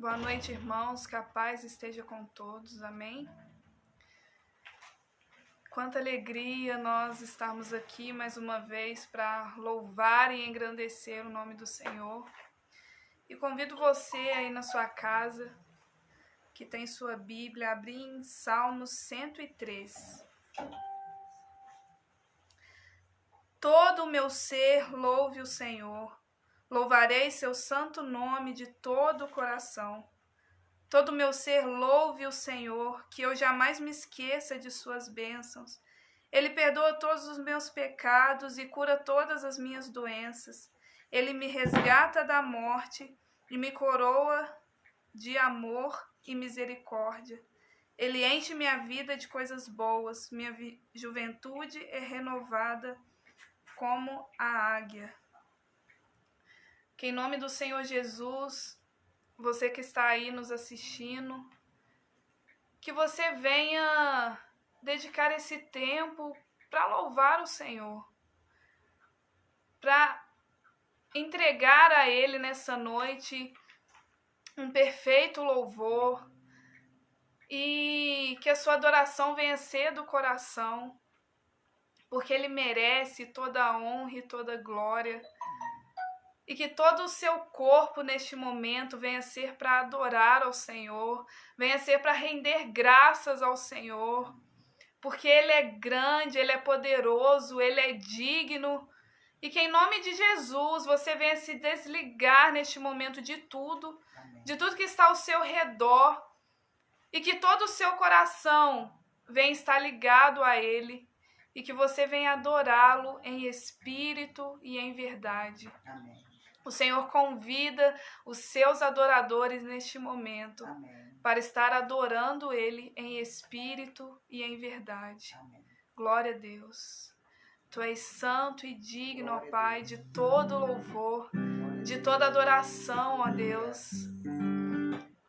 Boa noite, irmãos, que a paz esteja com todos, amém? Quanta alegria nós estarmos aqui mais uma vez para louvar e engrandecer o nome do Senhor. E convido você aí na sua casa, que tem sua Bíblia, a abrir em Salmos 103. Todo o meu ser louve o Senhor. Louvarei seu santo nome de todo o coração. Todo o meu ser louve o Senhor, que eu jamais me esqueça de suas bênçãos. Ele perdoa todos os meus pecados e cura todas as minhas doenças. Ele me resgata da morte e me coroa de amor e misericórdia. Ele enche minha vida de coisas boas. Minha juventude é renovada como a águia. Que em nome do Senhor Jesus, você que está aí nos assistindo, que você venha dedicar esse tempo para louvar o Senhor, para entregar a Ele nessa noite um perfeito louvor e que a sua adoração venha ser do coração, porque Ele merece toda a honra e toda a glória. E que todo o seu corpo neste momento venha ser para adorar ao Senhor, venha ser para render graças ao Senhor, porque Ele é grande, Ele é poderoso, Ele é digno. E que em nome de Jesus você venha se desligar neste momento de tudo, de tudo que está ao seu redor, e que todo o seu coração venha estar ligado a Ele, e que você venha adorá-lo em espírito e em verdade. Amém. O Senhor convida os seus adoradores neste momento, Amém. Para estar adorando Ele em espírito e em verdade. Amém. Glória a Deus. Tu és santo e digno, ó Pai, de todo louvor, de toda adoração, ó Deus.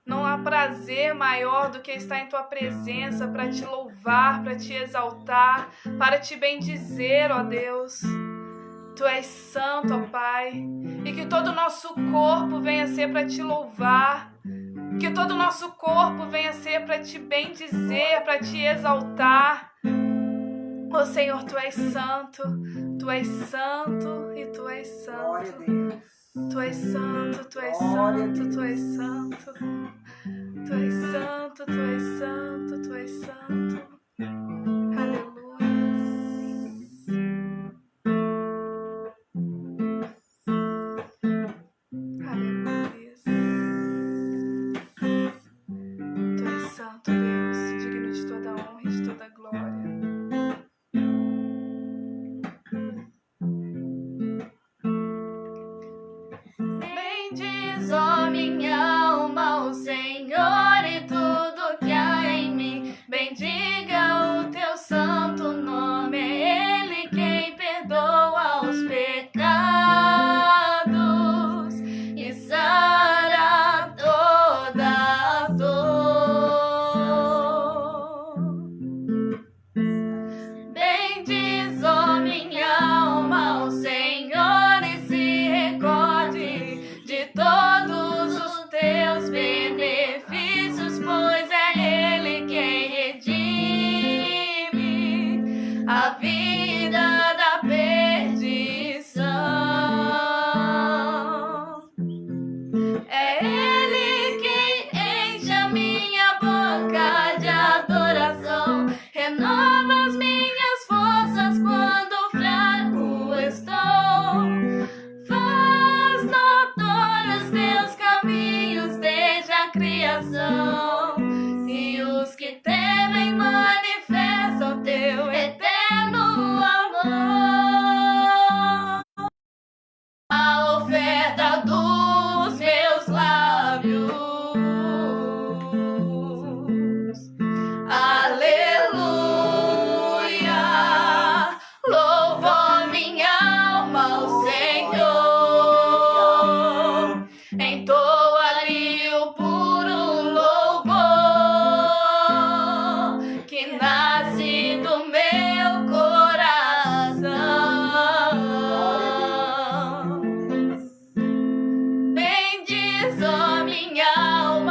Não há prazer maior do que estar em Tua presença para Te louvar, para Te exaltar, para Te bendizer, ó Deus. Tu és santo, ó Pai, e que todo o nosso corpo venha ser para Te louvar, que todo o nosso corpo venha ser para Te bendizer, para Te exaltar. Ó Senhor, Tu és santo e Tu és santo. Tu és santo, Tu és santo, Tu és santo. Tu és santo, Tu és santo, Tu és santo. Aleluia. Santo Deus, digno de toda honra e de toda glória. Bendiz, ó minha alma, o Senhor e tudo que há em mim. Bendiga o teu santo nome, é Ele quem perdoa os pecados e sara toda a dor. Bendiz, ó minha alma, o Senhor e se recorde de todos os teus benefícios, pois é Ele quem redime a vida da perdição. É Ele quem enche a minha boca de adoração, renova as minhas forças quando fraco estou. Faz notórios teus caminhos desde a criação, e os que temem manifestam teu eterno amor. A oferta dos meus lábios, aleluia. Louvo minha alma ao Senhor, entoa-lhe o puro louvor que nasce do meu coração. Bendiz, ó minha alma,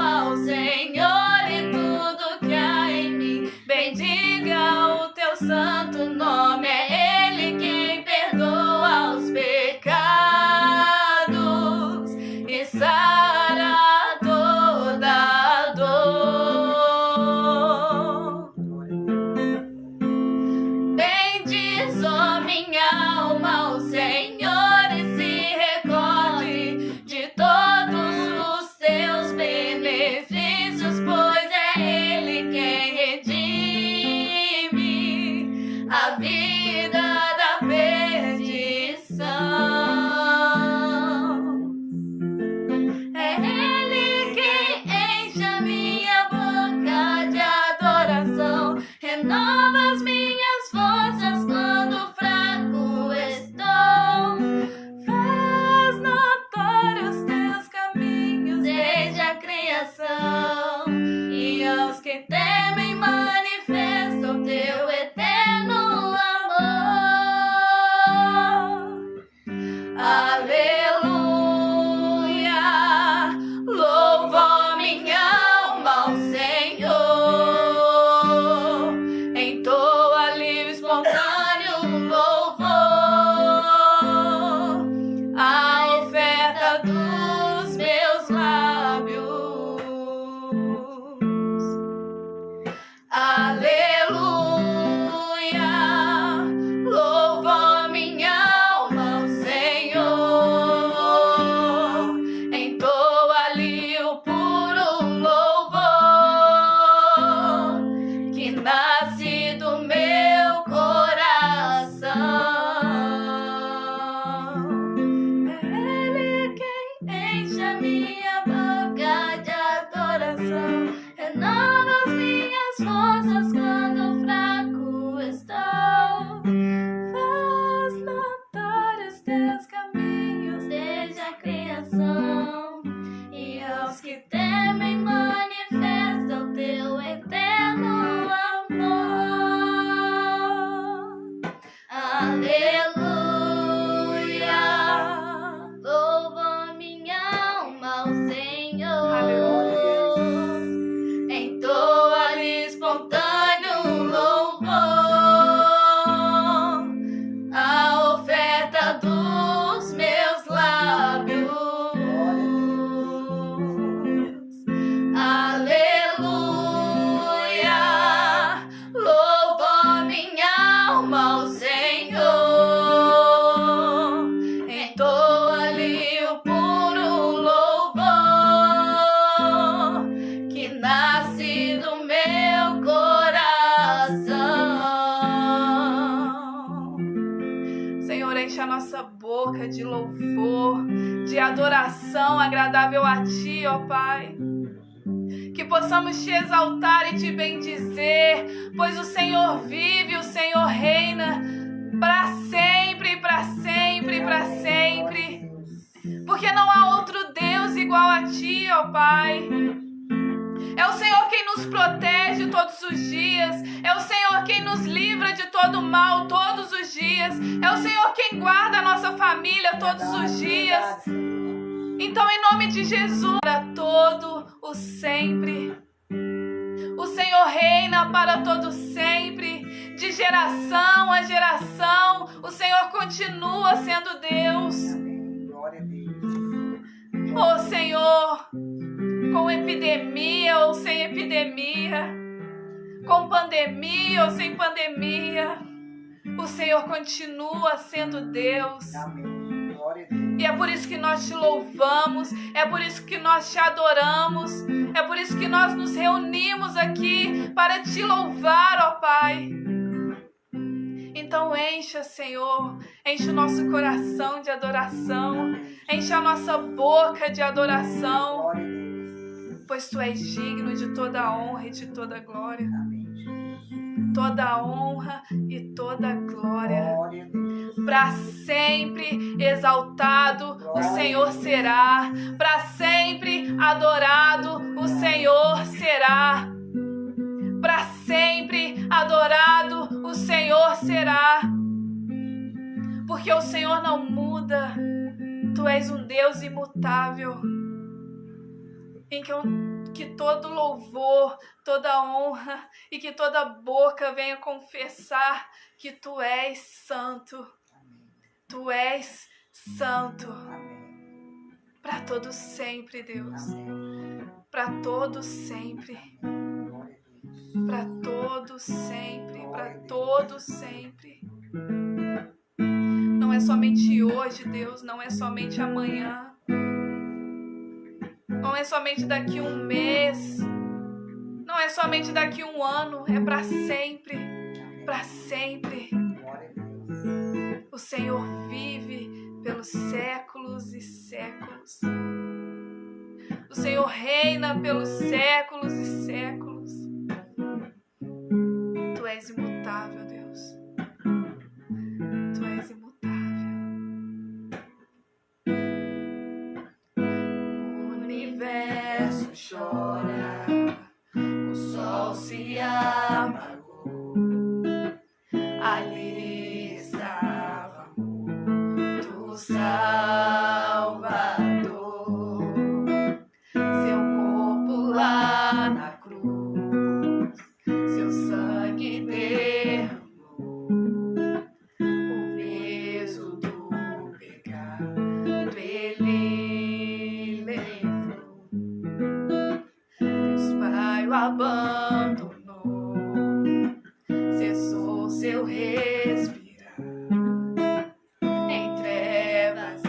enche a nossa boca de louvor, de adoração agradável a Ti, ó Pai. Que possamos Te exaltar e Te bendizer, pois o Senhor vive, o Senhor reina para sempre, para sempre, para sempre. Porque não há outro Deus igual a Ti, ó Pai. É o Senhor quem nos protege todos os dias. É o Senhor quem nos livra de todo mal todos os dias. É o Senhor quem guarda a nossa família todos os dias. Então, em nome de Jesus, para todo o sempre. O Senhor reina para todo sempre. De geração a geração, o Senhor continua sendo Deus. Oh, Senhor, com epidemia ou sem epidemia, com pandemia ou sem pandemia, o Senhor continua sendo Deus. E é por isso que nós Te louvamos, é por isso que nós Te adoramos, é por isso que nós nos reunimos aqui para Te louvar, ó Pai. Então encha, Senhor, enche o nosso coração de adoração, enche a nossa boca de adoração, pois Tu és digno de toda a honra e de toda a glória. Toda a honra e toda a glória. Para sempre exaltado o Senhor será, para sempre adorado o Senhor será, para sempre adorado o Senhor será, porque o Senhor não muda. Tu és um Deus imutável, em que todo louvor, toda honra e que toda boca venha confessar que Tu és santo. Tu és santo. Para todo sempre, Deus. Para todo sempre. Para todo sempre. Para todo sempre. Não é somente hoje, Deus. Não é somente amanhã. Não é somente daqui um mês. Não é somente daqui um ano. É para sempre. Para sempre. O Senhor vive pelos séculos e séculos. O Senhor reina pelos séculos e séculos. Tu és imutável, Deus. Tu és imutável. O universo chora, o sol se apagou. Ali estava o Salvador, seu corpo lá na cruz, seu sangue derramou, o peso do pecado Ele levou. Deus Pai o abandonou, cessou seu respirar, em trevas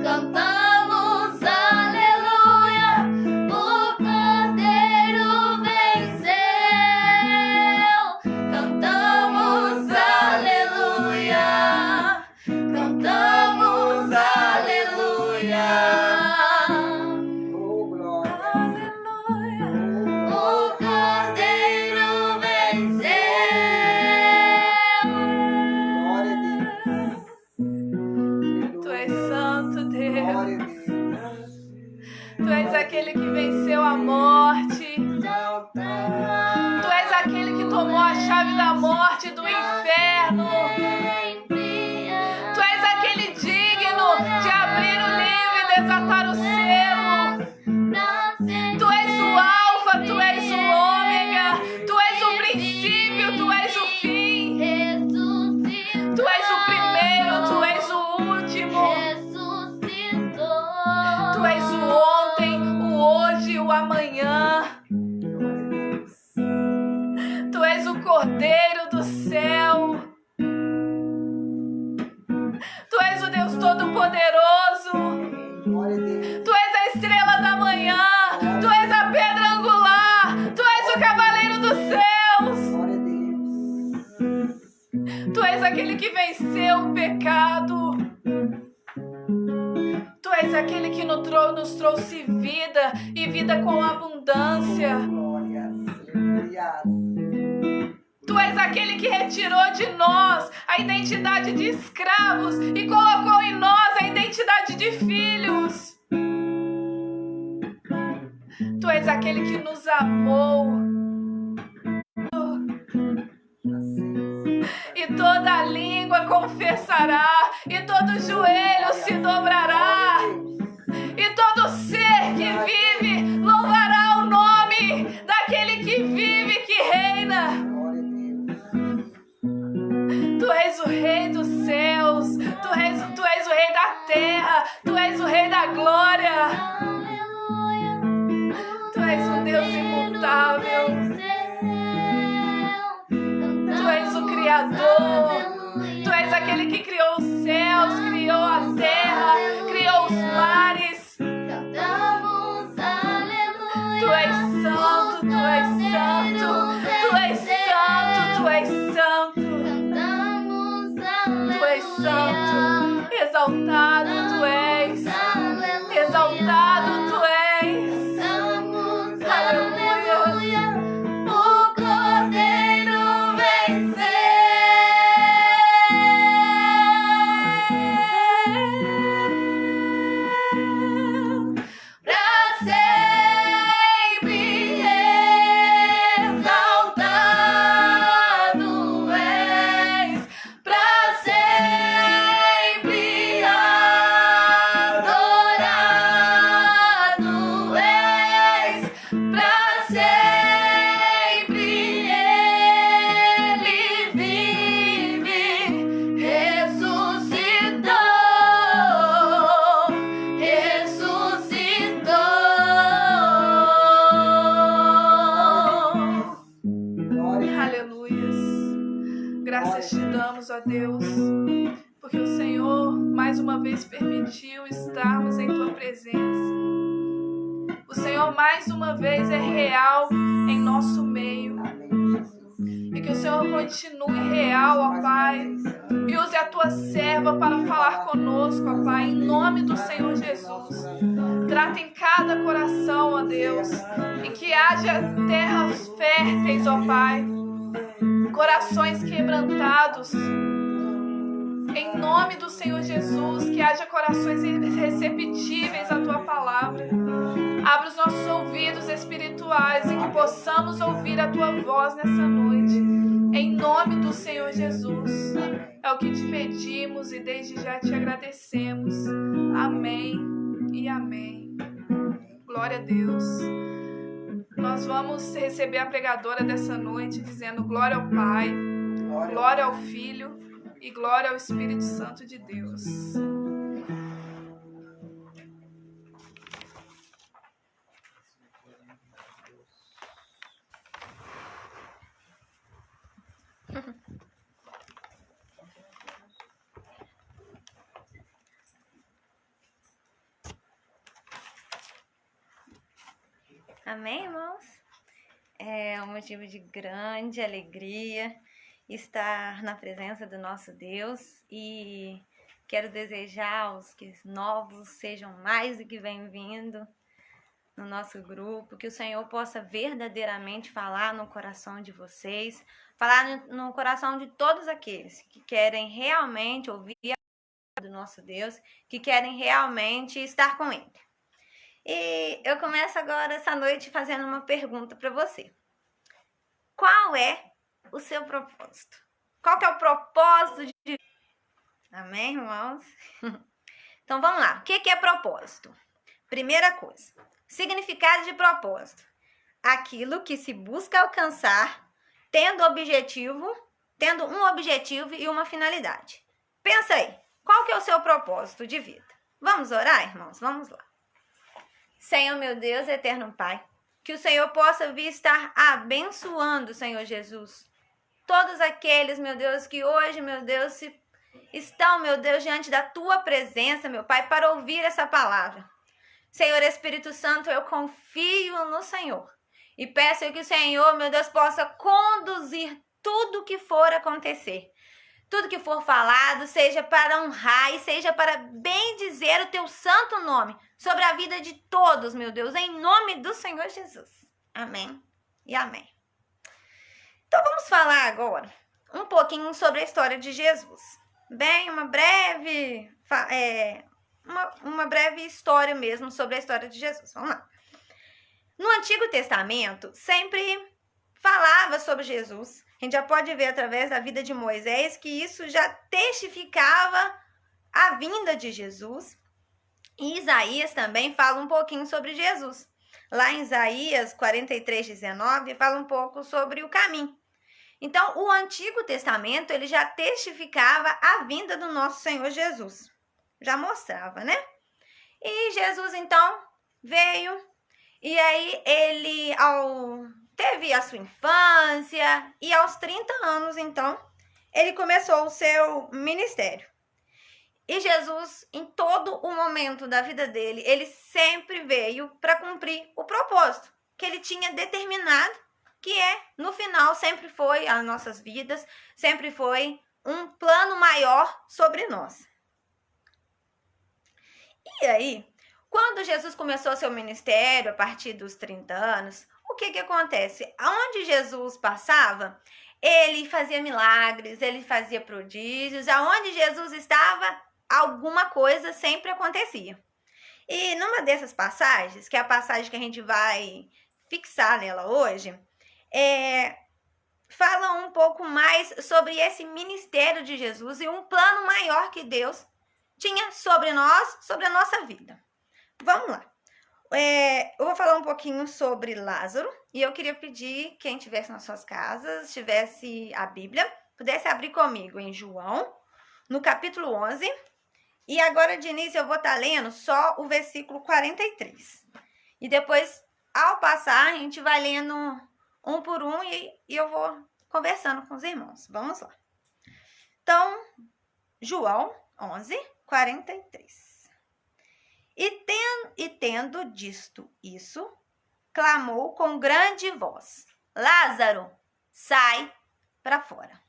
Cantamos aleluia, o Cordeiro venceu. Cantamos aleluia, cantamos aleluia. Oh, glória. Aleluia, o Cordeiro venceu. Glória a Deus. Tu és santo, Deus. Glória a Deus. Tu és aquele que venceu a morte. Tu és aquele que tomou a chave da morte e do inferno. Tu és aquele digno de abrir o livro e desatar o selo. Tu és o alfa, tu és o ômega, tu és o princípio, tu és o fim. Tu és o primeiro, tu és o último. Tu és o ontem, o hoje, o amanhã. Tu és o Cordeiro do céu. Tu és o Deus Todo-Poderoso. Glória a Deus. Tu és a estrela da manhã. Tu és a pedra angular. Tu és o cavaleiro dos céus. Glória a Deus. Tu és aquele que venceu o pecado. Tu és aquele que nos trouxe vida e vida com abundância. Glória. Aleluia. Tu és aquele que retirou de nós a identidade de escravos e colocou em nós a identidade de filhos. Tu és aquele que nos amou. E toda língua confessará, e todo joelho se dobrará, e todo ser que vive louvará o nome daquele que vive e que reina. Glória a Deus. Tu és o Rei dos céus, tu és o Rei da terra, tu és o Rei da glória. Tu és um Deus imutável. Tu és o Criador. Tu és aquele que criou os céus, criou a terra, criou os mares. Tu és santo, tu és santo, tu és santo, tu és santo. Tu és santo, exaltado tu és, exaltado tu és. Aleluia. O Cordeiro venceu. Pra sempre exaltado és, pra sempre adorado és, pra sempre ele vive, ressuscitou, ressuscitou. Glória. Aleluias. Graças te damos, ó Deus, porque o Senhor mais uma vez permitiu estarmos em tua presença. O Senhor mais uma vez é real em nosso meio. Amém, Jesus. E que o Senhor continue real, ó Pai. E use a tua serva para falar conosco, ó Pai, em nome do Senhor Jesus. Trata em cada coração, ó Deus, e que haja terras férteis, ó Pai, corações quebrantados. Em nome do Senhor Jesus, que haja corações receptíveis à tua palavra. Abra os nossos ouvidos espirituais e que possamos ouvir a tua voz nessa noite. Em nome do Senhor Jesus. É o que te pedimos e desde já te agradecemos. Amém e amém. Glória a Deus. Nós vamos receber a pregadora dessa noite dizendo glória ao Pai, glória ao Filho e glória ao Espírito Santo de Deus. Amém, irmãos? É um motivo de grande alegria estar na presença do nosso Deus e quero desejar aos que novos sejam mais do que bem-vindos no nosso grupo, que o Senhor possa verdadeiramente falar no coração de vocês, falar no coração de todos aqueles que querem realmente ouvir a palavra do nosso Deus, que querem realmente estar com Ele. E eu começo agora essa noite fazendo uma pergunta para você. Qual é o seu propósito? Qual que é o propósito de... Amém, irmãos? Então vamos lá. O que é propósito? Primeira coisa, significado de propósito. Aquilo que se busca alcançar, tendo um objetivo e uma finalidade. Pensa aí, qual que é o seu propósito de vida? Vamos orar, irmãos? Vamos lá. Senhor, meu Deus, eterno Pai, que o Senhor possa vir estar abençoando, Senhor Jesus, todos aqueles, meu Deus, que hoje, meu Deus, estão, meu Deus, diante da Tua presença, meu Pai, para ouvir essa palavra. Senhor Espírito Santo, eu confio no Senhor e peço que o Senhor, meu Deus, possa conduzir tudo que for acontecer. Tudo que for falado, seja para honrar e seja para bendizer o Teu santo nome sobre a vida de todos, meu Deus, em nome do Senhor Jesus. Amém e amém. Então vamos falar agora um pouquinho sobre a história de Jesus. Bem, uma breve história mesmo sobre a história de Jesus. Vamos lá. No Antigo Testamento, sempre falava sobre Jesus. A gente já pode ver através da vida de Moisés que isso já testificava a vinda de Jesus. E Isaías também fala um pouquinho sobre Jesus. Lá em Isaías 43:19 fala um pouco sobre o caminho. Então, o Antigo Testamento ele já testificava a vinda do nosso Senhor Jesus. Já mostrava, né? E Jesus, então, veio e aí ele teve a sua infância e aos 30 anos, então, ele começou o seu ministério. E Jesus, em todo o momento da vida dele, ele sempre veio para cumprir o propósito que ele tinha determinado, que no final, sempre foi as nossas vidas, sempre foi um plano maior sobre nós. E aí, quando Jesus começou seu ministério, a partir dos 30 anos, o que acontece? Aonde Jesus passava, ele fazia milagres, ele fazia prodígios. Aonde Jesus estava, alguma coisa sempre acontecia. E numa dessas passagens, que é a passagem que a gente vai fixar nela hoje, fala um pouco mais sobre esse ministério de Jesus e um plano maior que Deus tinha sobre nós, sobre a nossa vida. Vamos lá. Eu vou falar um pouquinho sobre Lázaro e eu queria pedir quem estivesse nas suas casas, tivesse a Bíblia, pudesse abrir comigo em João, no capítulo 11. E agora de início eu vou estar lendo só o versículo 43. E depois, ao passar, a gente vai lendo um por um e eu vou conversando com os irmãos. Vamos lá. Então, João 11, 43. E tendo dito isso, clamou com grande voz: Lázaro, sai para fora.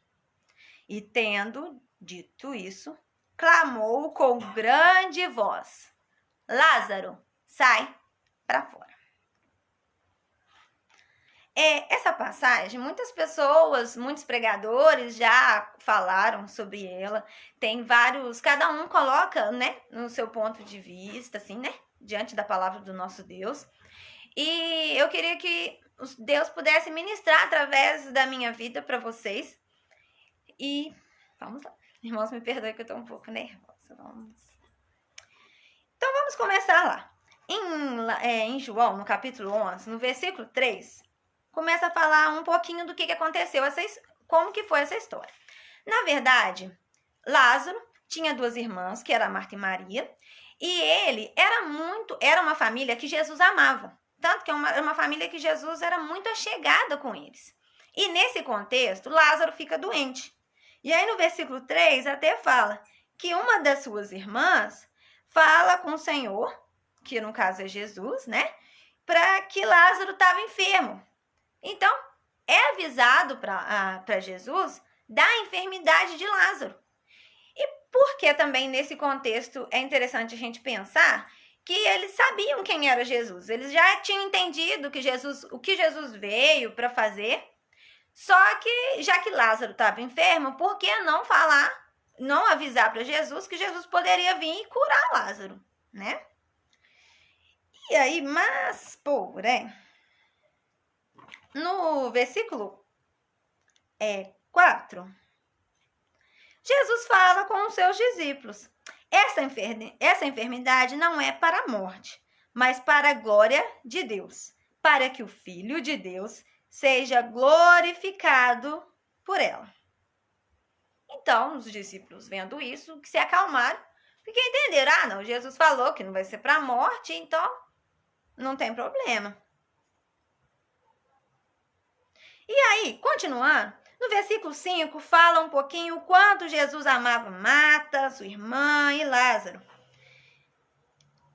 E tendo dito isso, clamou com grande voz: Lázaro, sai para fora. Essa passagem, muitas pessoas, muitos pregadores já falaram sobre ela. Tem vários, cada um coloca, né, no seu ponto de vista, assim, né, diante da palavra do nosso Deus. E eu queria que Deus pudesse ministrar através da minha vida para vocês. E vamos lá. Irmãos, me perdoem que eu tô um pouco nervosa. Então vamos começar lá. Em João, no capítulo 11, no versículo 3, começa a falar um pouquinho do que aconteceu, como que foi essa história. Na verdade, Lázaro tinha duas irmãs, que era Marta e Maria, e ele era uma família que Jesus amava. Tanto que era uma família que Jesus era muito achegado com eles. E nesse contexto, Lázaro fica doente. E aí no versículo 3 até fala que uma das suas irmãs fala com o Senhor, que no caso é Jesus, né? para que Lázaro estava enfermo. Então, é avisado para Jesus da enfermidade de Lázaro. E por que também nesse contexto é interessante a gente pensar que eles sabiam quem era Jesus. Eles já tinham entendido o que Jesus veio para fazer. Só que, já que Lázaro estava enfermo, por que não avisar para Jesus que Jesus poderia vir e curar Lázaro, né? E aí, mas, porém, no versículo 4, Jesus fala com os seus discípulos: essa enfermidade não é para a morte, mas para a glória de Deus, para que o Filho de Deus seja glorificado por ela. Então, os discípulos, vendo isso, que se acalmaram, porque entenderam: não, Jesus falou que não vai ser para a morte, então não tem problema. E aí, continuando, no versículo 5, fala um pouquinho o quanto Jesus amava Marta, sua irmã e Lázaro.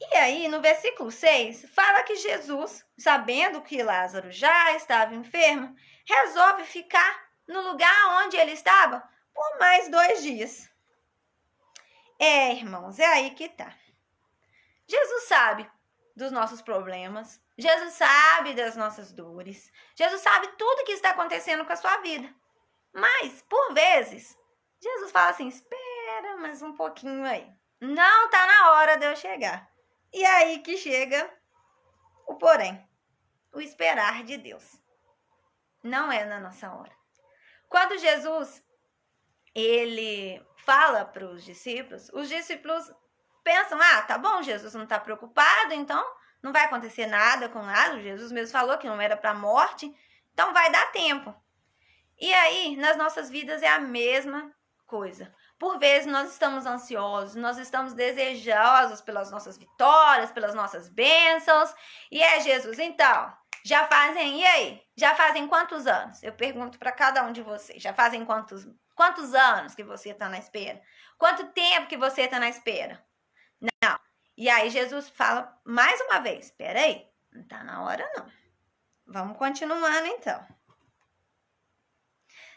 E aí, no versículo 6, fala que Jesus, sabendo que Lázaro já estava enfermo, resolve ficar no lugar onde ele estava por mais 2 dias. Irmãos, é aí que tá. Jesus sabe dos nossos problemas, Jesus sabe das nossas dores, Jesus sabe tudo que está acontecendo com a sua vida. Mas, por vezes, Jesus fala assim: espera mais um pouquinho aí. Não tá na hora de eu chegar. E aí que chega o porém, o esperar de Deus. Não é na nossa hora. Quando Jesus, ele fala para os discípulos pensam: tá bom, Jesus não está preocupado, então não vai acontecer nada com Lázaro. Jesus mesmo falou que não era para a morte, então vai dar tempo. E aí, nas nossas vidas é a mesma coisa. Por vezes nós estamos ansiosos, nós estamos desejosos pelas nossas vitórias, pelas nossas bênçãos. E Jesus, então, já fazem quantos anos? Eu pergunto para cada um de vocês, já fazem quantos anos que você está na espera? Quanto tempo que você está na espera? Não. E aí Jesus fala mais uma vez: espera aí, não está na hora não. Vamos continuando então.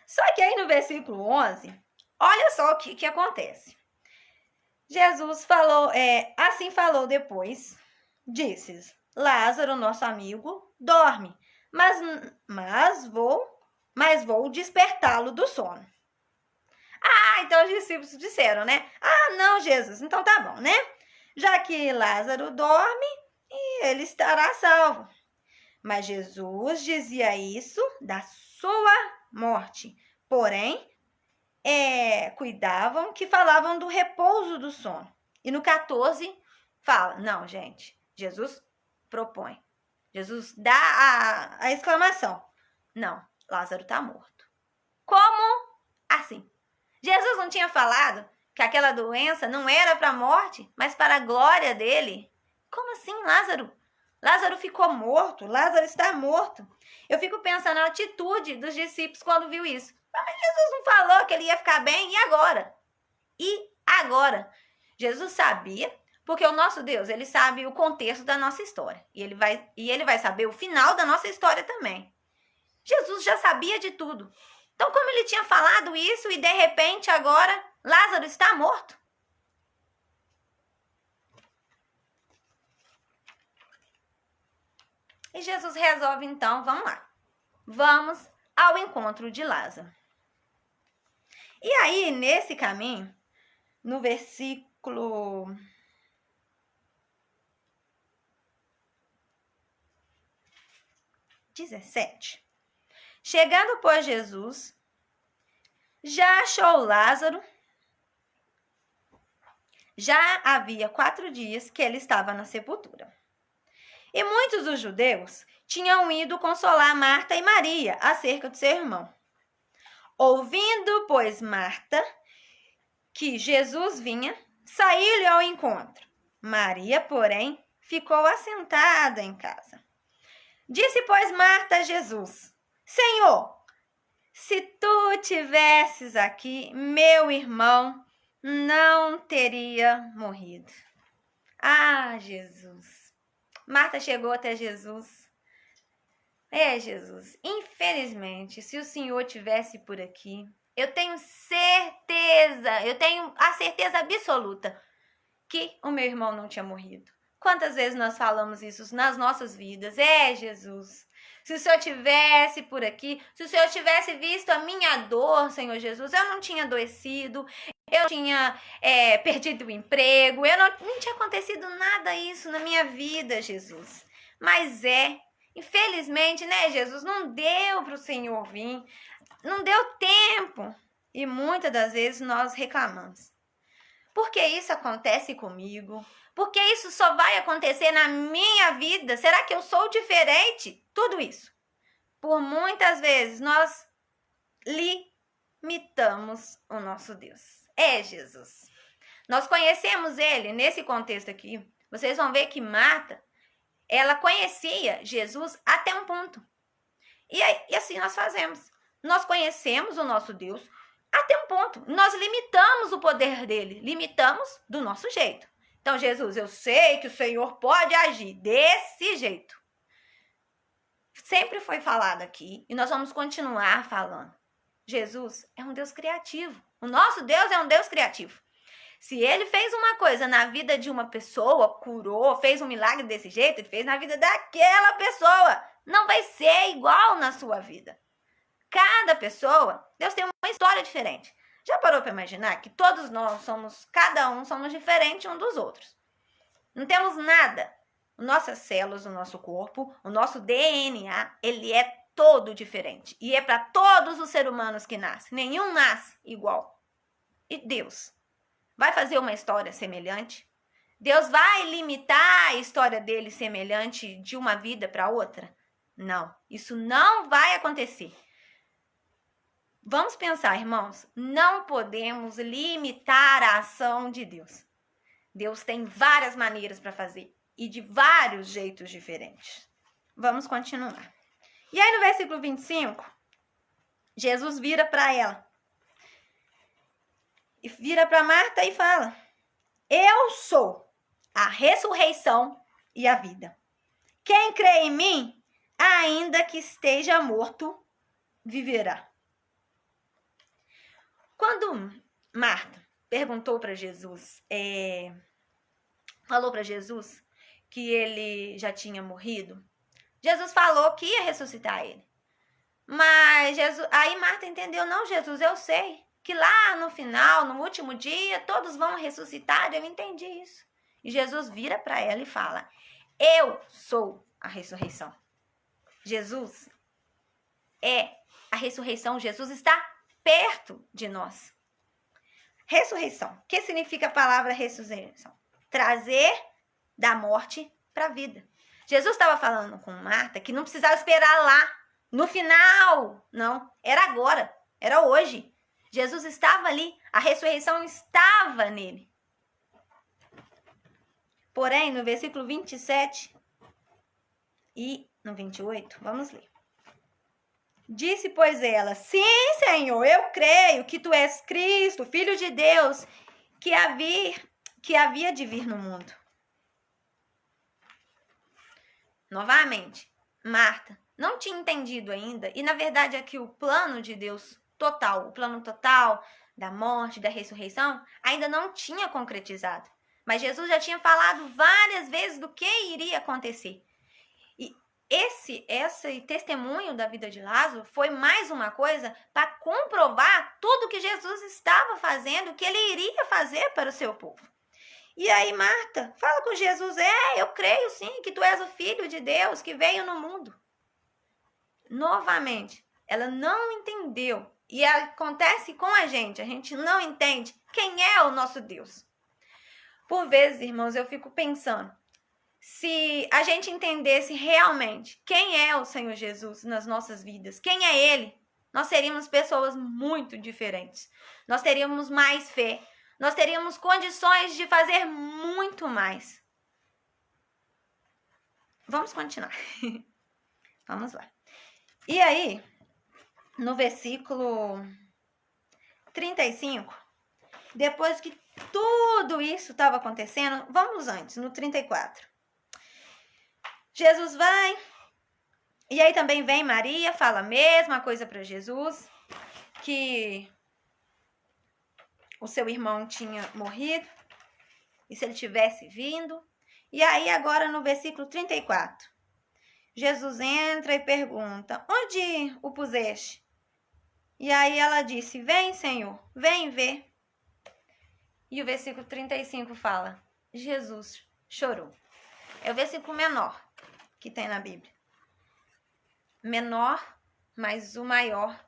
Só que aí no versículo 11, olha só o que acontece. Jesus falou, assim falou depois, disse: Lázaro, nosso amigo, dorme, mas vou despertá-lo do sono. Então os discípulos disseram, né? Não, Jesus, então tá bom, né? Já que Lázaro dorme, ele estará salvo. Mas Jesus dizia isso da sua morte. Porém, cuidavam que falavam do repouso do sono. E no 14 fala: não, gente, Jesus propõe. Jesus dá a exclamação: não, Lázaro está morto. Como assim? Jesus não tinha falado que aquela doença não era para a morte, mas para a glória dele? Como assim, Lázaro? Lázaro ficou morto, Lázaro está morto. Eu fico pensando na atitude dos discípulos quando viu isso. Mas Jesus não falou que ele ia ficar bem, e agora? E agora? Jesus sabia, porque o nosso Deus, ele sabe o contexto da nossa história. E ele vai saber o final da nossa história também. Jesus já sabia de tudo. Então, como ele tinha falado isso e de repente agora Lázaro está morto? E Jesus resolve então, vamos lá. Vamos ao encontro de Lázaro. E aí, nesse caminho, no versículo 17. Chegando, pois, Jesus, já achou Lázaro. Já havia 4 dias que ele estava na sepultura. E muitos dos judeus tinham ido consolar Marta e Maria acerca do seu irmão. Ouvindo, pois, Marta que Jesus vinha, saiu-lhe ao encontro. Maria, porém, ficou assentada em casa. Disse, pois, Marta a Jesus: Senhor, se tu tivesses aqui, meu irmão não teria morrido. Jesus, Marta chegou até Jesus. Jesus, infelizmente, se o Senhor tivesse por aqui, eu tenho a certeza absoluta que o meu irmão não tinha morrido. Quantas vezes nós falamos isso nas nossas vidas? Jesus, se o Senhor tivesse por aqui, se o Senhor tivesse visto a minha dor, Senhor Jesus, eu não tinha adoecido, eu tinha perdido o emprego, não tinha acontecido nada isso na minha vida, Jesus. Mas infelizmente, né, Jesus, não deu para o Senhor vir, não deu tempo. E muitas das vezes nós reclamamos. Por que isso acontece comigo? Por que isso só vai acontecer na minha vida? Será que eu sou diferente? Tudo isso. Por muitas vezes nós limitamos o nosso Deus. Jesus. Nós conhecemos ele nesse contexto aqui. Vocês vão ver que Marta, ela conhecia Jesus até um ponto. E assim nós fazemos. Nós conhecemos o nosso Deus até um ponto. Nós limitamos o poder dele. Limitamos do nosso jeito. Então, Jesus, eu sei que o Senhor pode agir desse jeito. Sempre foi falado aqui e nós vamos continuar falando. Jesus é um Deus criativo. O nosso Deus é um Deus criativo. Se ele fez uma coisa na vida de uma pessoa, curou, fez um milagre desse jeito, ele fez na vida daquela pessoa. Não vai ser igual na sua vida. Cada pessoa, Deus tem uma história diferente. Já parou para imaginar que todos nós cada um somos diferentes um dos outros? Não temos nada. Nossas células, o nosso corpo, o nosso DNA, ele é todo diferente. E é para todos os seres humanos que nascem. Nenhum nasce igual. E Deus vai fazer uma história semelhante? Deus vai limitar a história dele semelhante de uma vida para outra? Não, isso não vai acontecer. Vamos pensar, irmãos, não podemos limitar a ação de Deus. Deus tem várias maneiras para fazer e de vários jeitos diferentes. Vamos continuar. E aí no versículo 25, Jesus vira para ela. E vira para Marta e fala: eu sou a ressurreição e a vida. Quem crê em mim, ainda que esteja morto, viverá. Quando Marta perguntou para Jesus, falou para Jesus que ele já tinha morrido, Jesus falou que ia ressuscitar ele. Mas aí Marta entendeu: não, Jesus, eu sei que lá no final, no último dia, todos vão ressuscitar. Eu entendi isso. E Jesus vira para ela e fala: eu sou a ressurreição. Jesus é a ressurreição. Jesus está perto de nós. Ressurreição. O que significa a palavra ressurreição? Trazer da morte para a vida. Jesus estava falando com Marta que não precisava esperar lá, no final. Não, era agora, era hoje. Jesus estava ali, a ressurreição estava nele. Porém, no versículo 27 e no 28, vamos ler. Disse, pois, ela: sim, Senhor, eu creio que tu és Cristo, Filho de Deus, que havia de vir no mundo. Novamente, Marta não tinha entendido ainda, e na verdade aqui o plano de Deus total, o plano total da morte, da ressurreição, ainda não tinha concretizado. Mas Jesus já tinha falado várias vezes do que iria acontecer. E esse testemunho da vida de Lázaro foi mais uma coisa para comprovar tudo que Jesus estava fazendo, que ele iria fazer para o seu povo. E aí Marta fala com Jesus: eu creio sim que tu és o Filho de Deus que veio no mundo. Novamente, ela não entendeu. E acontece com a gente não entende quem é o nosso Deus. Por vezes, irmãos, eu fico pensando, se a gente entendesse realmente quem é o Senhor Jesus nas nossas vidas, quem é Ele, nós seríamos pessoas muito diferentes. Nós teríamos mais fé, nós teríamos condições de fazer muito mais. Vamos continuar. Vamos lá. E aí, no versículo 35, depois que tudo isso estava acontecendo, vamos antes, no 34. Jesus vai, e aí também vem Maria, fala a mesma coisa para Jesus, que o seu irmão tinha morrido, e se ele tivesse vindo. E aí agora no versículo 34, Jesus entra e pergunta, onde o puseste? E aí ela disse, vem, Senhor, vem ver. E o versículo 35 fala, Jesus chorou. É o versículo menor que tem na Bíblia. Menor, mas o maior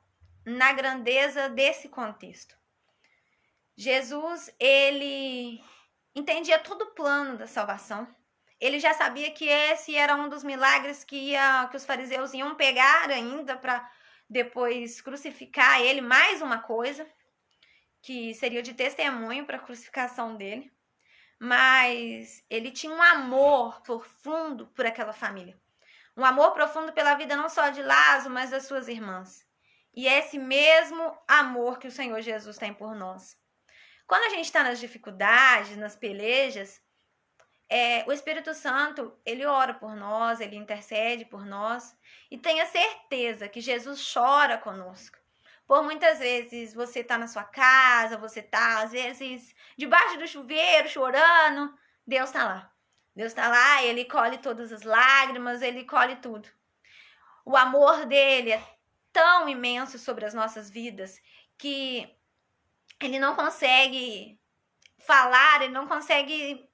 na grandeza desse contexto. Jesus, ele entendia todo o plano da salvação. Ele já sabia que esse era um dos milagres que os fariseus iam pegar ainda para depois crucificar ele. Mais uma coisa, que seria de testemunho para a crucificação dele. Mas ele tinha um amor profundo por aquela família. Um amor profundo pela vida não só de Lázaro, mas das suas irmãs. E é esse mesmo amor que o Senhor Jesus tem por nós. Quando a gente está nas dificuldades, nas pelejas, o Espírito Santo, ele ora por nós, ele intercede por nós. E tenha certeza que Jesus chora conosco. Por muitas vezes você está na sua casa, você está às vezes debaixo do chuveiro chorando, Deus está lá. Deus está lá, ele colhe todas as lágrimas, ele colhe tudo. O amor dele é tão imenso sobre as nossas vidas que ele não consegue falar, ele não consegue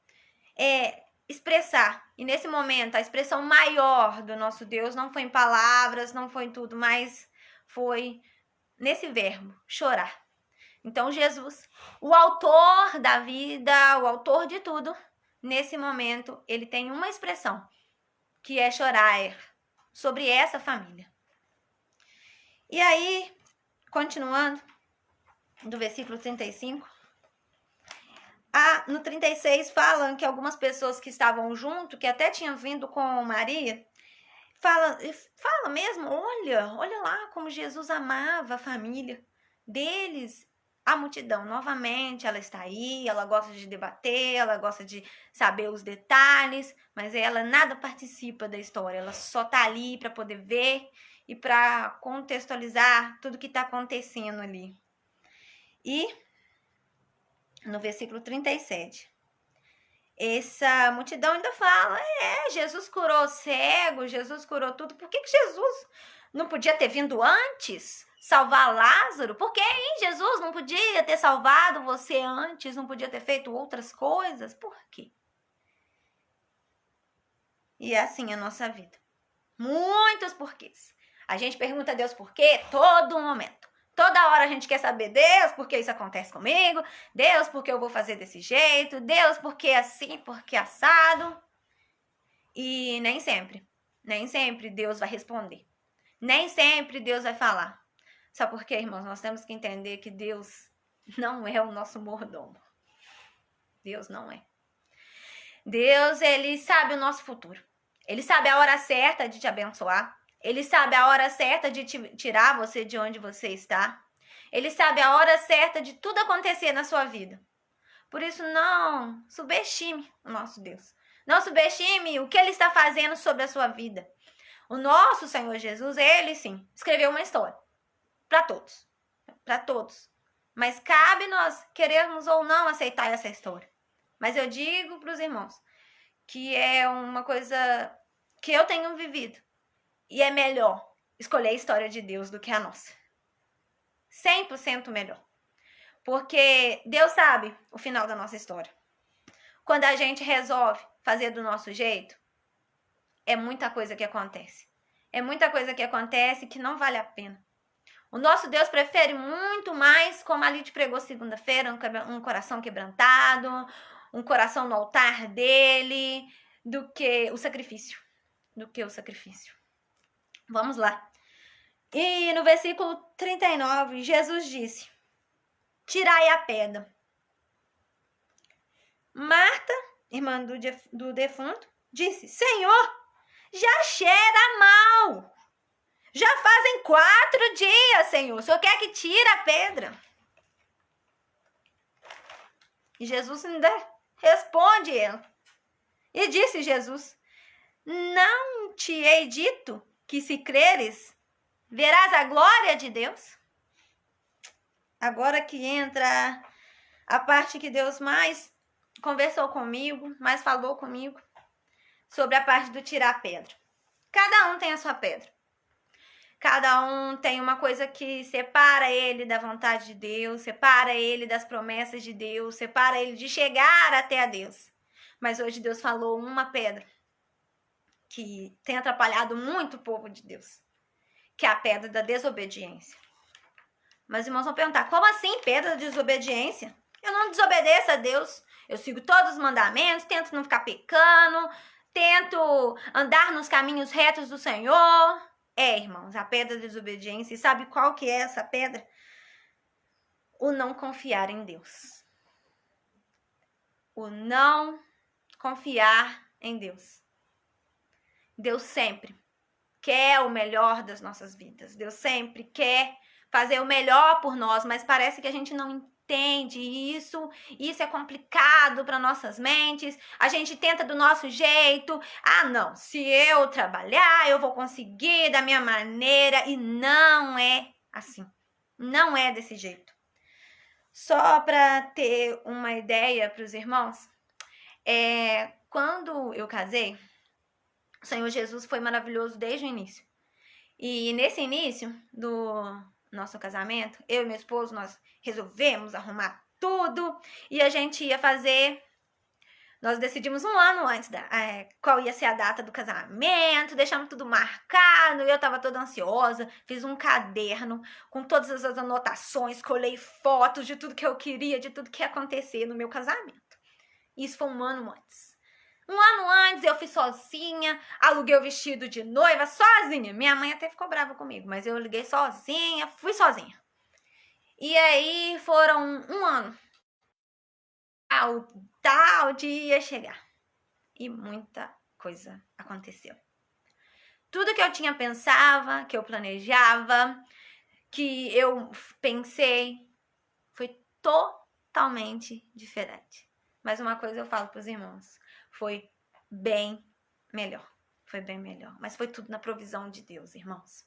expressar. E nesse momento, a expressão maior do nosso Deus não foi em palavras, não foi em tudo, mas foi nesse verbo, chorar. Então, Jesus, o autor da vida, o autor de tudo, nesse momento, ele tem uma expressão, que é chorar sobre essa família. E aí, continuando, do versículo 35, no 36 falam que algumas pessoas que estavam junto, que até tinham vindo com Maria, fala mesmo, olha lá como Jesus amava a família deles. A multidão, novamente, ela está aí, ela gosta de debater, ela gosta de saber os detalhes, mas ela nada participa da história, ela só está ali para poder ver e para contextualizar tudo que está acontecendo ali. E no versículo 37, essa multidão ainda fala, Jesus curou cego, Jesus curou tudo, por que Jesus não podia ter vindo antes salvar Lázaro? Por que, Jesus não podia ter salvado você antes, não podia ter feito outras coisas? Por quê? E é assim a nossa vida. Muitos porquês. A gente pergunta a Deus por quê todo momento. Toda hora a gente quer saber, Deus, por que isso acontece comigo? Deus, por que eu vou fazer desse jeito? Deus, por que assim, por que assado? E nem sempre Deus vai responder. Nem sempre Deus vai falar. Sabe por quê, irmãos? Nós temos que entender que Deus não é o nosso mordomo. Deus não é. Deus, ele sabe o nosso futuro. Ele sabe a hora certa de te abençoar. Ele sabe a hora certa de tirar você de onde você está. Ele sabe a hora certa de tudo acontecer na sua vida. Por isso, não subestime o nosso Deus. Não subestime o que ele está fazendo sobre a sua vida. O nosso Senhor Jesus, ele sim, escreveu uma história. Para todos. Para todos. Mas cabe nós querermos ou não aceitar essa história. Mas eu digo para os irmãos que é uma coisa que eu tenho vivido. E é melhor escolher a história de Deus do que a nossa. 100% melhor. Porque Deus sabe o final da nossa história. Quando a gente resolve fazer do nosso jeito, é muita coisa que acontece. É muita coisa que acontece que não vale a pena. O nosso Deus prefere muito mais, como a Lide pregou segunda-feira, um coração quebrantado, um coração no altar dele, do que o sacrifício. Vamos lá. E no versículo 39, Jesus disse, tirai a pedra. Marta, irmã do defunto, disse, Senhor, já cheira mal. Já fazem 4 dias, Senhor. O Senhor quer que tire a pedra? E Jesus ainda responde ela. E disse Jesus, Não te hei dito que se creres, verás a glória de Deus? Agora que entra a parte que Deus mais conversou comigo, mais falou comigo, sobre a parte do tirar a pedra. Cada um tem a sua pedra. Cada um tem uma coisa que separa ele da vontade de Deus, separa ele das promessas de Deus, separa ele de chegar até a Deus. Mas hoje Deus falou uma pedra que tem atrapalhado muito o povo de Deus, que é a pedra da desobediência. Mas os irmãos vão perguntar, como assim pedra da desobediência? Eu não desobedeço a Deus, eu sigo todos os mandamentos, tento não ficar pecando, tento andar nos caminhos retos do Senhor. Irmãos, a pedra da desobediência, e sabe qual que é essa pedra? O não confiar em Deus. O não confiar em Deus. Deus sempre quer o melhor das nossas vidas. Deus sempre quer fazer o melhor por nós, mas parece que a gente não entende isso. Isso é complicado para nossas mentes. A gente tenta do nosso jeito. Ah, não, se eu trabalhar, eu vou conseguir da minha maneira. E não é assim. Não é desse jeito. Só para ter uma ideia para os irmãos, quando eu casei, o Senhor Jesus foi maravilhoso desde o início. E nesse início do nosso casamento, eu e meu esposo, nós resolvemos arrumar tudo e a gente ia fazer. Nós decidimos um ano antes qual ia ser a data do casamento, deixamos tudo marcado, eu estava toda ansiosa, fiz um caderno com todas as anotações, colei fotos de tudo que eu queria, de tudo que ia acontecer no meu casamento. Isso foi um ano antes. Um ano antes eu fui sozinha, aluguei o vestido de noiva sozinha. Minha mãe até ficou brava comigo, mas eu liguei sozinha, fui sozinha. E aí foram um ano. O tal dia chegar. E muita coisa aconteceu. Tudo que eu tinha pensava, que eu planejava, que eu pensei, foi totalmente diferente. Mas uma coisa eu falo para os irmãos. Foi bem melhor. Foi bem melhor. Mas foi tudo na provisão de Deus, irmãos.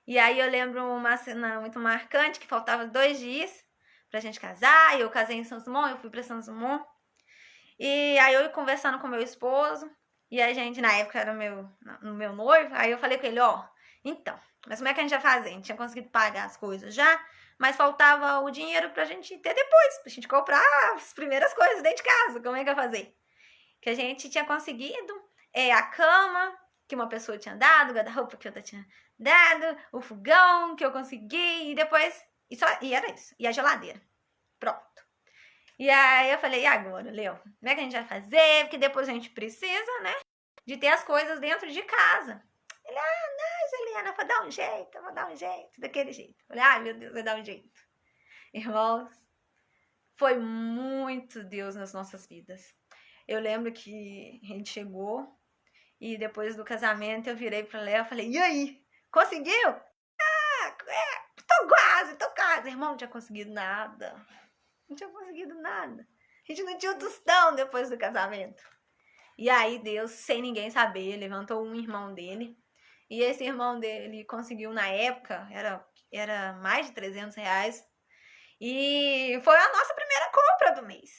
E aí eu lembro uma cena muito marcante, que faltava 2 dias pra gente casar. E eu casei em São Simão, eu fui pra São Simão. E aí eu conversando com meu esposo. E a gente, na época, era o meu noivo. Aí eu falei com ele, então, mas como é que a gente ia fazer? A gente tinha conseguido pagar as coisas já, mas faltava o dinheiro pra gente ter depois. Pra gente comprar as primeiras coisas dentro de casa. Como é que ia fazer? Que a gente tinha conseguido a cama que uma pessoa tinha dado, o guarda-roupa que outra tinha dado, o fogão que eu consegui, e depois, e era isso, e a geladeira. Pronto. E aí eu falei, e agora, Leo? Como é que a gente vai fazer? Porque depois a gente precisa, né, de ter as coisas dentro de casa. Ele, não, Juliana, vou dar um jeito, daquele jeito. Eu falei, meu Deus, vou dar um jeito. Irmãos, foi muito Deus nas nossas vidas. Eu lembro que a gente chegou e depois do casamento eu virei pra Léo e falei, e aí? Conseguiu? Tô quase. Irmão, não tinha conseguido nada. Não tinha conseguido nada. A gente não tinha um tostão depois do casamento. E aí Deus, sem ninguém saber, levantou um irmão dele. E esse irmão dele conseguiu na época, era mais de R$300. E foi a nossa primeira compra do mês.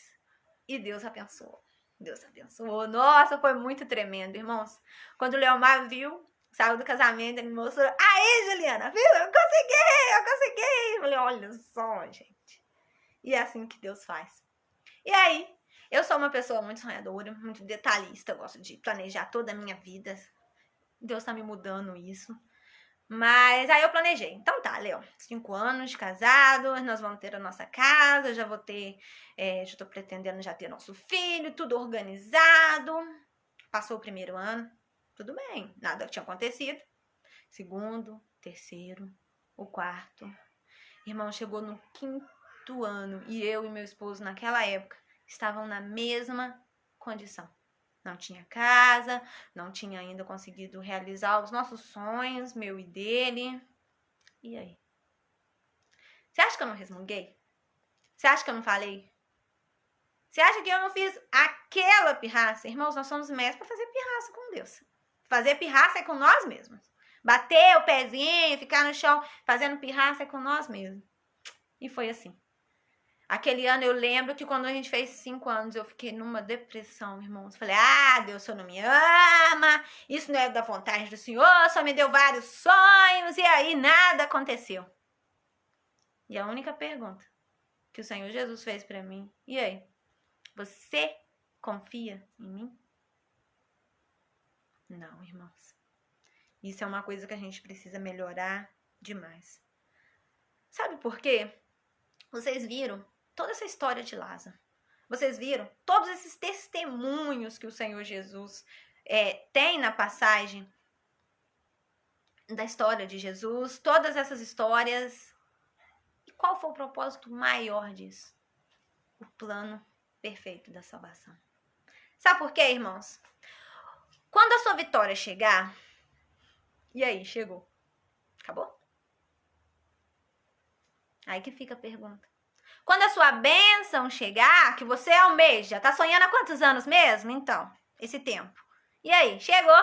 E Deus abençoou. Deus abençoou. Nossa, foi muito tremendo, irmãos. Quando o Leomar viu, saiu do casamento, ele mostrou. Aí, Juliana, viu? Eu consegui. Eu falei, olha só, gente. E é assim que Deus faz. E aí, eu sou uma pessoa muito sonhadora, muito detalhista. Eu gosto de planejar toda a minha vida. Deus tá me mudando isso. Mas aí eu planejei. Então tá, Leo, 5 anos de casado, nós vamos ter a nossa casa, eu já vou ter, já tô pretendendo já ter nosso filho, tudo organizado. Passou o 1º ano, tudo bem, nada tinha acontecido. 2º, 3º, o 4º. Irmão, chegou no 5º ano e eu e meu esposo naquela época estavam na mesma condição. Não tinha casa, não tinha ainda conseguido realizar os nossos sonhos, meu e dele. E aí? Você acha que eu não resmunguei? Você acha que eu não falei? Você acha que eu não fiz aquela pirraça? Irmãos, nós somos mestres para fazer pirraça com Deus. Fazer pirraça é com nós mesmos. Bater o pezinho, ficar no chão fazendo pirraça é com nós mesmos. E foi assim. Aquele ano eu lembro que quando a gente fez 5 anos, eu fiquei numa depressão, irmãos. Falei, Deus, o Senhor não me ama, isso não é da vontade do Senhor, só me deu vários sonhos, e aí nada aconteceu. E a única pergunta que o Senhor Jesus fez pra mim, e aí, você confia em mim? Não, irmãos. Isso é uma coisa que a gente precisa melhorar demais. Sabe por quê? Vocês viram toda essa história de Lázaro. Vocês viram todos esses testemunhos que o Senhor Jesus tem na passagem da história de Jesus, todas essas histórias. E qual foi o propósito maior disso? O plano perfeito da salvação. Sabe por quê, irmãos? Quando a sua vitória chegar, e aí, chegou? Acabou? Aí que fica a pergunta. Quando a sua bênção chegar, que você almeja, tá sonhando há quantos anos mesmo? Então, esse tempo. E aí, chegou?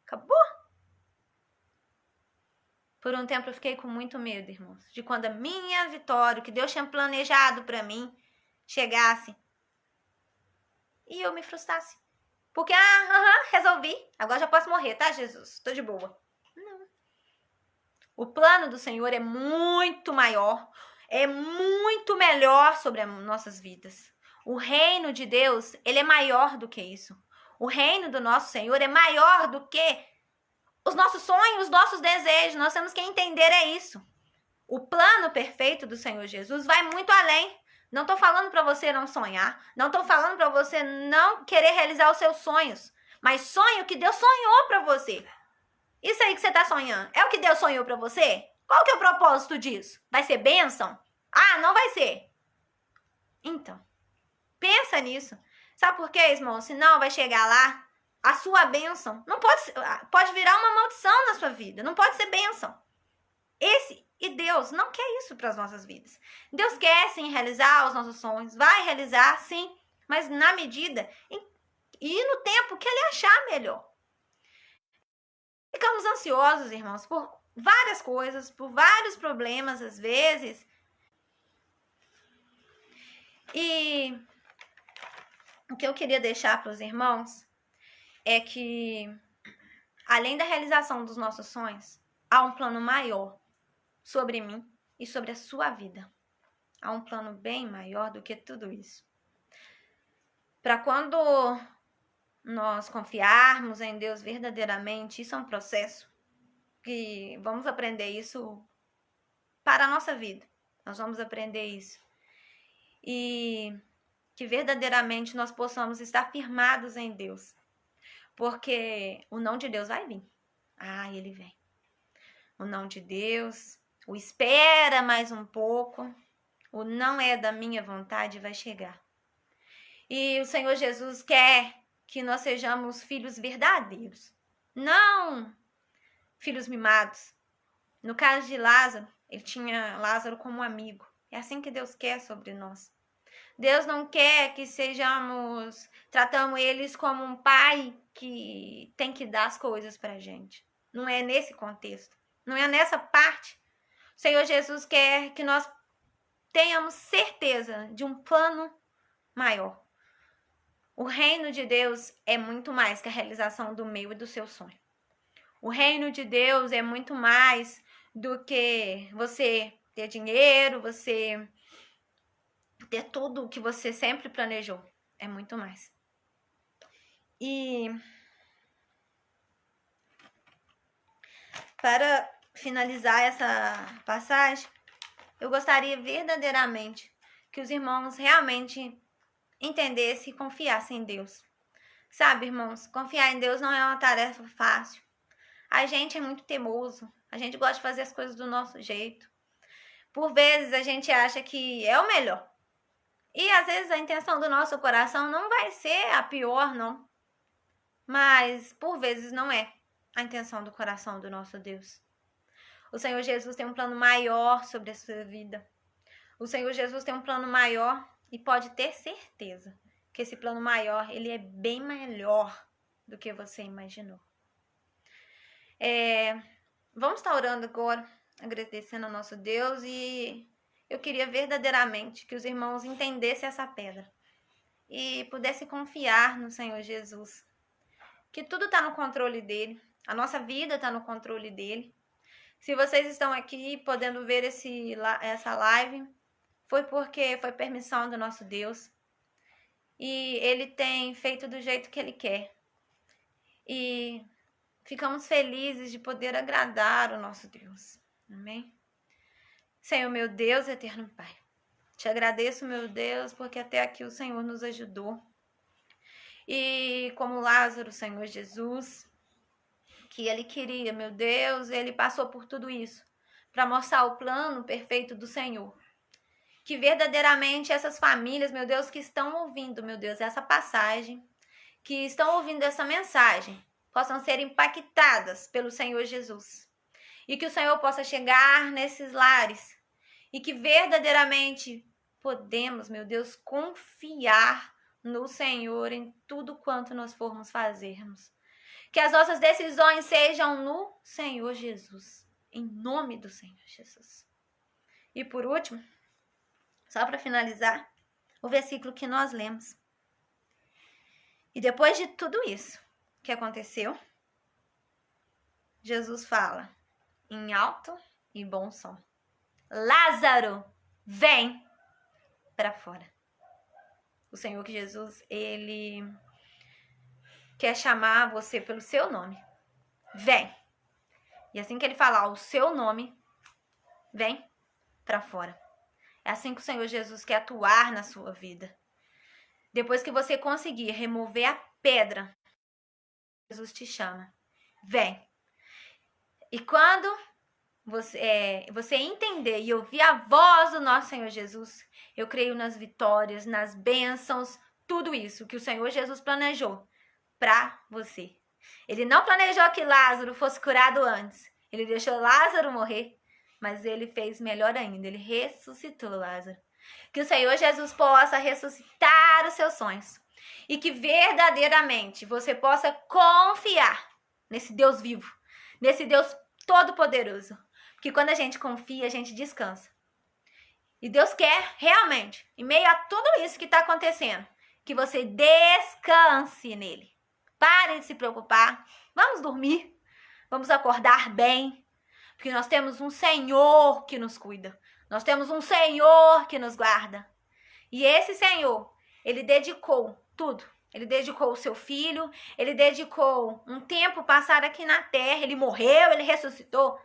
Acabou? Por um tempo eu fiquei com muito medo, irmãos, de quando a minha vitória, o que Deus tinha planejado pra mim, chegasse e eu me frustrasse. Porque, resolvi, agora já posso morrer, tá, Jesus? Tô de boa. Não. O plano do Senhor é muito maior, é muito melhor sobre as nossas vidas. O reino de Deus, ele é maior do que isso. O reino do nosso Senhor é maior do que os nossos sonhos, os nossos desejos. Nós temos que entender isso. O plano perfeito do Senhor Jesus vai muito além. Não tô falando para você não sonhar. Não tô falando para você não querer realizar os seus sonhos. Mas sonhe o que Deus sonhou para você. Isso aí que você tá sonhando, é o que Deus sonhou para você? Qual que é o propósito disso? Vai ser bênção? Não vai ser. Então, pensa nisso. Sabe por quê, irmão? Senão vai chegar lá, a sua bênção não pode virar uma maldição na sua vida. Não pode ser bênção. E Deus não quer isso para as nossas vidas. Deus quer sim realizar os nossos sonhos. Vai realizar sim, mas na medida e no tempo que Ele achar melhor. Ficamos ansiosos, irmãos, por várias coisas, por vários problemas às vezes. E o que eu queria deixar para os irmãos é que, além da realização dos nossos sonhos, há um plano maior sobre mim e sobre a sua vida. Há um plano bem maior do que tudo isso. Para quando nós confiarmos em Deus verdadeiramente, isso é um processo que vamos aprender isso para a nossa vida. Nós vamos aprender isso. E que verdadeiramente nós possamos estar firmados em Deus. Porque o não de Deus vai vir. Ele vem. O não de Deus, o espera mais um pouco, o não é da minha vontade vai chegar. E o Senhor Jesus quer que nós sejamos filhos verdadeiros, não filhos mimados. No caso de Lázaro, ele tinha Lázaro como amigo. É assim que Deus quer sobre nós. Deus não quer que tratamos eles como um pai que tem que dar as coisas pra gente. Não é nesse contexto, não é nessa parte. O Senhor Jesus quer que nós tenhamos certeza de um plano maior. O reino de Deus é muito mais que a realização do meu e do seu sonho. O reino de Deus é muito mais do que você ter dinheiro, você ter tudo o que você sempre planejou. É muito mais. E para finalizar essa passagem, eu gostaria verdadeiramente que os irmãos realmente entendessem e confiassem em Deus. Sabe, irmãos, confiar em Deus não é uma tarefa fácil. A gente é muito teimoso, a gente gosta de fazer as coisas do nosso jeito. Por vezes a gente acha que é o melhor. E às vezes a intenção do nosso coração não vai ser a pior, não. Mas por vezes não é a intenção do coração do nosso Deus. O Senhor Jesus tem um plano maior sobre a sua vida. O Senhor Jesus tem um plano maior E pode ter certeza que esse plano maior, ele é bem melhor do que você imaginou. Vamos estar orando agora, agradecendo ao nosso Deus, e eu queria verdadeiramente que os irmãos entendessem essa pedra e pudessem confiar no Senhor Jesus, que tudo está no controle dele, a nossa vida está no controle dele. Se vocês estão aqui podendo ver essa live, foi porque foi permissão do nosso Deus, e ele tem feito do jeito que ele quer. E ficamos felizes de poder agradar o nosso Deus. Amém? Senhor, meu Deus, eterno Pai, te agradeço, meu Deus, porque até aqui o Senhor nos ajudou. E como Lázaro, Senhor Jesus, que ele queria, meu Deus, ele passou por tudo isso para mostrar o plano perfeito do Senhor. Que verdadeiramente essas famílias, meu Deus, que estão ouvindo, meu Deus, essa passagem, que estão ouvindo essa mensagem, possam ser impactadas pelo Senhor Jesus. E que o Senhor possa chegar nesses lares. E que verdadeiramente podemos, meu Deus, confiar no Senhor em tudo quanto nós formos fazermos. Que as nossas decisões sejam no Senhor Jesus. Em nome do Senhor Jesus. E por último, só para finalizar, o versículo que nós lemos. E depois de tudo isso que aconteceu, Jesus fala em alto e bom som: Lázaro, vem para fora. O Senhor que Jesus, ele quer chamar você pelo seu nome. Vem. E assim que ele falar o seu nome, vem para fora. É assim que o Senhor Jesus quer atuar na sua vida. Depois que você conseguir remover a pedra, Jesus te chama. Vem. E quando você entender e ouvir a voz do nosso Senhor Jesus, eu creio nas vitórias, nas bênçãos, tudo isso que o Senhor Jesus planejou para você. Ele não planejou que Lázaro fosse curado antes. Ele deixou Lázaro morrer, mas ele fez melhor ainda. Ele ressuscitou Lázaro. Que o Senhor Jesus possa ressuscitar os seus sonhos. E que verdadeiramente você possa confiar nesse Deus vivo, nesse Deus todo-poderoso. Porque quando a gente confia, a gente descansa. E Deus quer realmente, em meio a tudo isso que está acontecendo, que você descanse nele. Pare de se preocupar. Vamos dormir. Vamos acordar bem. Porque nós temos um Senhor que nos cuida. Nós temos um Senhor que nos guarda. E esse Senhor, ele dedicou tudo. Ele dedicou o seu filho. Ele dedicou um tempo passado aqui na terra. Ele morreu, ele ressuscitou